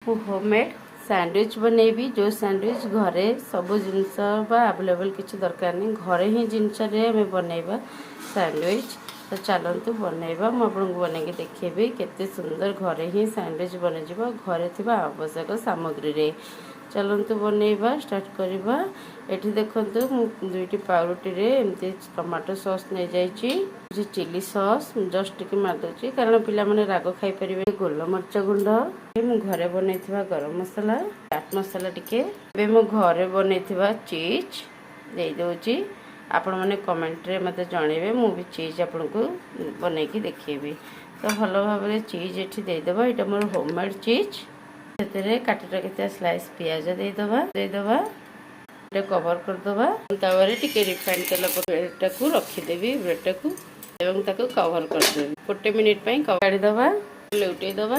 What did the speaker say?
Homemade sandwich बनैबी जो sandwich घरे सब जिनस अवेलेबल किसी दरकार नहीं घरे ही जिनस बनैबा सैंडविच। तो चलतु बनैबा मुझे बनैकी देखेबी केते सुंदर घरे ही सैंडविच बन घरे थी आवश्यक सामग्री रे। चलतु बनैबा स्टार्ट करवा। एठी देखंतु दुईटी पाउरुटी रे एमती टमाटो सॉस नहीं जाइए चिली सॉस जस्ट टिके मारदे कारण पिला माने राग खाई परिबे। गोलमरीच गुंड मु घरे बनैथिबा गरम मसाला चाट मसाला टिके बे मु घरे बनैथिबा चीज दे दोची। आपण माने कमेंट रे मते जणेबे मु भी चीज आपन को बनैकी देखेबी। तो भलो भाबरे चीज एठी दे देबा। एटा मोर होममेड चीज सेतरे काटिटा केते स्लाइस प्याज दे देबा एटा कवर कर देबा। तावरे टिके रिफाइंड तेल ब्रेड को रखी देबी ब्रेड को एवं ताको कवर कर देबी 1 मिनिट पई काढी देबा लौटै देबा